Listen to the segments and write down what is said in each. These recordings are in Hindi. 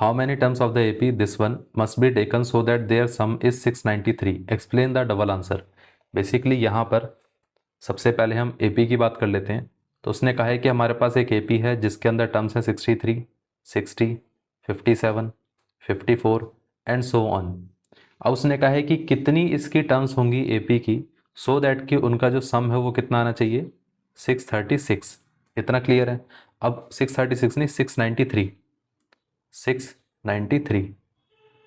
How many terms of the AP this one must be taken so that their sum is 693, explain the double answer. Basically यहाँ पर सबसे पहले हम एपी की बात कर लेते हैं। तो उसने कहा है कि हमारे पास एक एपी है जिसके अंदर टर्म्स हैं 63, 60, 57, 54 एंड सो ऑन। अब उसने कहा है कि कितनी इसकी टर्म्स होंगी एपी की सो दैट कि उनका जो सम है वो कितना आना चाहिए, 636। इतना क्लियर है। अब 636 नहीं, 693, 693।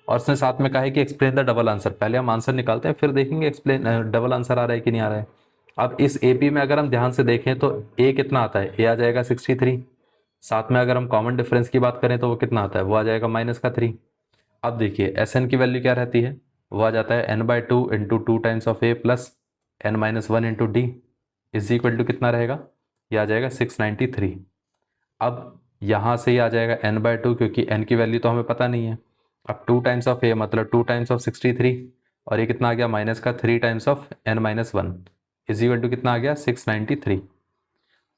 और उसने साथ में कहा है कि एक्सप्लेन द डबल आंसर। पहले हम आंसर निकालते हैं फिर देखेंगे एक्सप्लेन डबल आंसर आ रहा है कि नहीं आ रहा है। अब इस एपी में अगर हम ध्यान से देखें तो ए कितना आता है, ए आ जाएगा 63। साथ में अगर हम कॉमन डिफरेंस की बात करें तो वो कितना आता है, वो आ जाएगा -3। अब देखिए एस एन की वैल्यू क्या रहती है, वो आ जाता है n/2 into 2 times of a plus n-1 into d is equal to कितना रहेगा, ये आ जाएगा 693। अब यहाँ से ही आ जाएगा n/2 क्योंकि n की वैल्यू तो हमें पता नहीं है। अब 2 टाइम्स ऑफ ए मतलब 2 टाइम्स ऑफ 63 और ये कितना आ गया -3 times of n-1 is equal to कितना आ गया 693।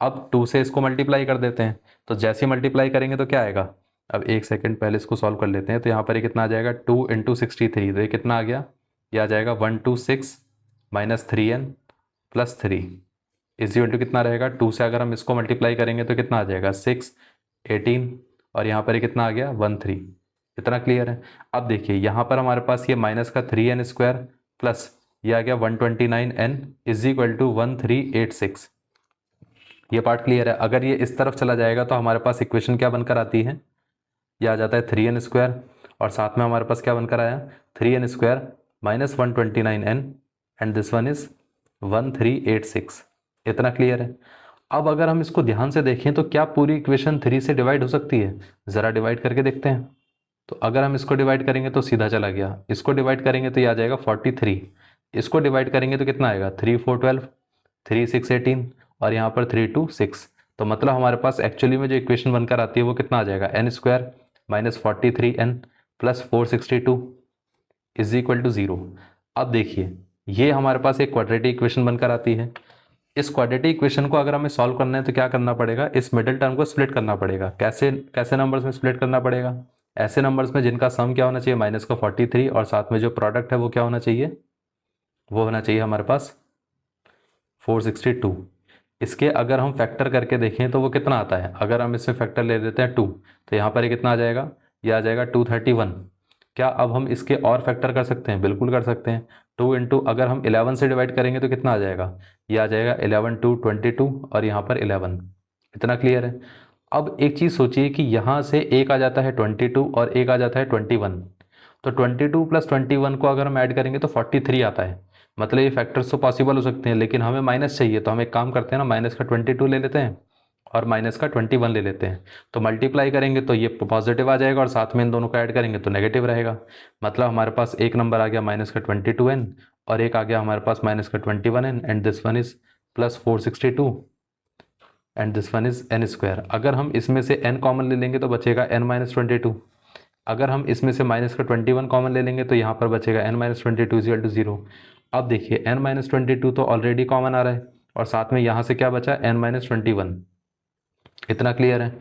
अब 2 से इसको मल्टीप्लाई कर देते हैं। तो जैसे ही मल्टीप्लाई करेंगे तो क्या आएगा, अब एक सेकेंड पहले इसको सॉल्व कर लेते हैं। तो यहाँ पर ये कितना आ जाएगा 2 इंटू 63, तो ये कितना आ गया, ये आ जाएगा 126 minus 3n plus 3 is equal to कितना रहेगा, 2 से अगर हम इसको मल्टीप्लाई करेंगे तो कितना आ जाएगा 6, 18 और यहाँ पर ये कितना आ गया 13। इतना क्लियर है। अब देखिए यहाँ पर हमारे पास ये -3n² प्लस ये आ गया 129n इज इक्वल टू 1386। ये पार्ट क्लियर है। अगर ये इस तरफ चला जाएगा तो हमारे पास इक्वेशन क्या बनकर आती है, ये आ जाता है 3n² और साथ में हमारे पास क्या बनकर आया 3n² minus 129n and this one is 1386। इतना क्लियर है। अब अगर हम इसको ध्यान से देखें तो क्या पूरी इक्वेशन 3 से डिवाइड हो सकती है, ज़रा डिवाइड करके देखते हैं। तो अगर हम इसको डिवाइड करेंगे तो सीधा चला गया, इसको डिवाइड करेंगे तो ये आ जाएगा 43, इसको डिवाइड करेंगे तो कितना आएगा 3 4 12, 3 6 18 और यहाँ पर 3 2 6। तो मतलब हमारे पास एक्चुअली में जो इक्वेशन बनकर आती है वो कितना आ जाएगा n² minus 43n plus 462 is equal to 0। अब देखिए ये हमारे पास एक क्वाड्रेटिक इक्वेशन बनकर आती है। इस क्वाड्रेटिक इक्वेशन को अगर हमें सॉल्व करना है तो क्या करना पड़ेगा, इस मिडिल टर्म को स्प्लिट करना पड़ेगा। कैसे कैसे नंबर्स में स्प्लिट करना पड़ेगा, ऐसे नंबर्स में जिनका सम क्या होना चाहिए -43 और साथ में जो प्रोडक्ट है वो क्या होना चाहिए, वो होना चाहिए हमारे पास 462। इसके अगर हम फैक्टर करके देखें तो वो कितना आता है, अगर हम इसमें फैक्टर ले लेते हैं 2 तो यहाँ पर ये कितना आ जाएगा, ये आ जाएगा 231। क्या अब हम इसके और फैक्टर कर सकते हैं, बिल्कुल कर सकते हैं। 2 इंटू अगर हम 11 से डिवाइड करेंगे तो कितना आ जाएगा, ये आ जाएगा 11 2 22 और यहाँ पर 11। इतना क्लियर है। अब एक चीज़ सोचिए कि यहाँ से एक आ जाता है 22 और एक आ जाता है 21। तो 22 प्लस 21 को अगर हम ऐड करेंगे तो 43 आता है। मतलब ये फैक्टर्स तो पॉसिबल हो सकते हैं लेकिन हमें माइनस चाहिए, तो हम एक काम करते हैं ना, -22 ले लेते हैं और -21 ले लेते हैं। तो मल्टीप्लाई करेंगे तो ये पॉजिटिव आ जाएगा और साथ में इन दोनों को ऐड करेंगे तो नेगेटिव रहेगा। मतलब हमारे पास एक नंबर आ गया -22n और एक आ गया हमारे पास -21n and this one is +462 and this one is n²। अगर हम इसमें से n कॉमन ले लेंगे तो बचेगा n-22। अगर हम इसमें से -21 कॉमन ले लेंगे तो यहाँ पर बचेगा n-22 = 0। अब देखिए n-22 तो ऑलरेडी कॉमन आ रहा है और साथ में यहाँ से क्या बचा n-21। इतना क्लियर है।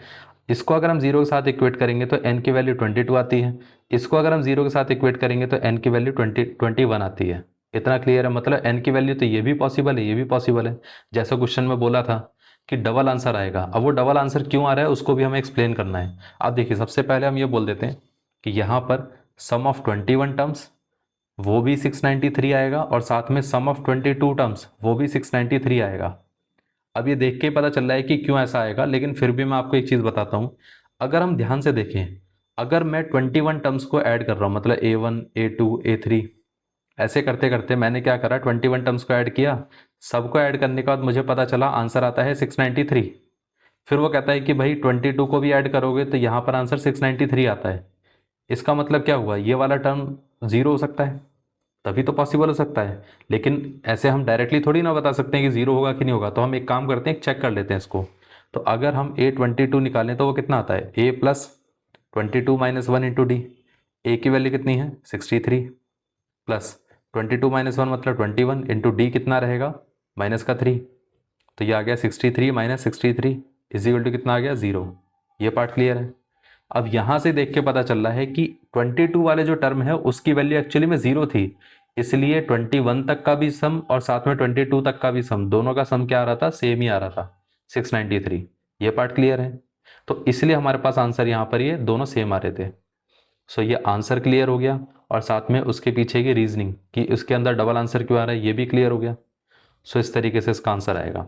इसको अगर हम 0 के साथ इक्वेट करेंगे तो n की वैल्यू 22 आती है। इसको अगर हम 0 के साथ इक्वेट करेंगे तो n की वैल्यू 21 आती है। इतना क्लियर है। मतलब n की वैल्यू तो ये भी पॉसिबल है, ये भी पॉसिबल है। जैसा क्वेश्चन में बोला था कि डबल आंसर आएगा, अब वो डबल आंसर क्यों आ रहा है उसको भी हमें एक्सप्लेन करना है। अब देखिए सबसे पहले हम ये बोल देते हैं कि यहाँ पर सम ऑफ 21 टर्म्स वो भी 693 आएगा और साथ में सम ऑफ 22 टर्म्स वो भी 693 आएगा। अब ये देख के पता चल रहा है कि क्यों ऐसा आएगा, लेकिन फिर भी मैं आपको एक चीज़ बताता हूँ। अगर हम ध्यान से देखें, अगर मैं 21 टर्म्स को ऐड कर रहा हूँ, मतलब A1 A2 A3 ऐसे करते करते मैंने क्या करा 21 टर्म्स को ऐड किया। सबको ऐड करने के बाद मुझे पता चला आंसर आता है 693। फिर वो कहता है कि भाई 22 को भी ऐड करोगे तो यहाँ पर आंसर 693 आता है। इसका मतलब क्या हुआ, ये वाला टर्म 0 हो सकता है, तभी तो पॉसिबल हो सकता है। लेकिन ऐसे हम डायरेक्टली थोड़ी ना बता सकते हैं कि 0 होगा कि नहीं होगा। तो हम एक काम करते हैं, चेक कर लेते हैं इसको। तो अगर हम A22 निकालें तो वो कितना आता है, A plus 22 minus 1 into d. A की वैल्यू कितनी है 63 प्लस 22 माइनस 1 मतलब 21 इंटू डी कितना रहेगा -3। तो ये आ गया 63 माइनस 63 इज इक्वल टू कितना आ गया 0। ये पार्ट क्लियर है। अब यहां से देख के पता चल रहा है कि 22 वाले जो टर्म है उसकी वैल्यू एक्चुअली में 0 थी, इसलिए 21 तक का भी सम और साथ में 22 तक का भी सम, दोनों का सम क्या आ रहा था, सेम ही आ रहा था 693। ये पार्ट क्लियर है, तो इसलिए हमारे पास आंसर यहाँ पर ये दोनों सेम आ रहे थे। सो ये आंसर क्लियर हो गया, और साथ में उसके पीछे की रीजनिंग कि उसके अंदर डबल आंसर क्यों आ रहा है ये भी क्लियर हो गया। सो इस तरीके से इसका आंसर आएगा।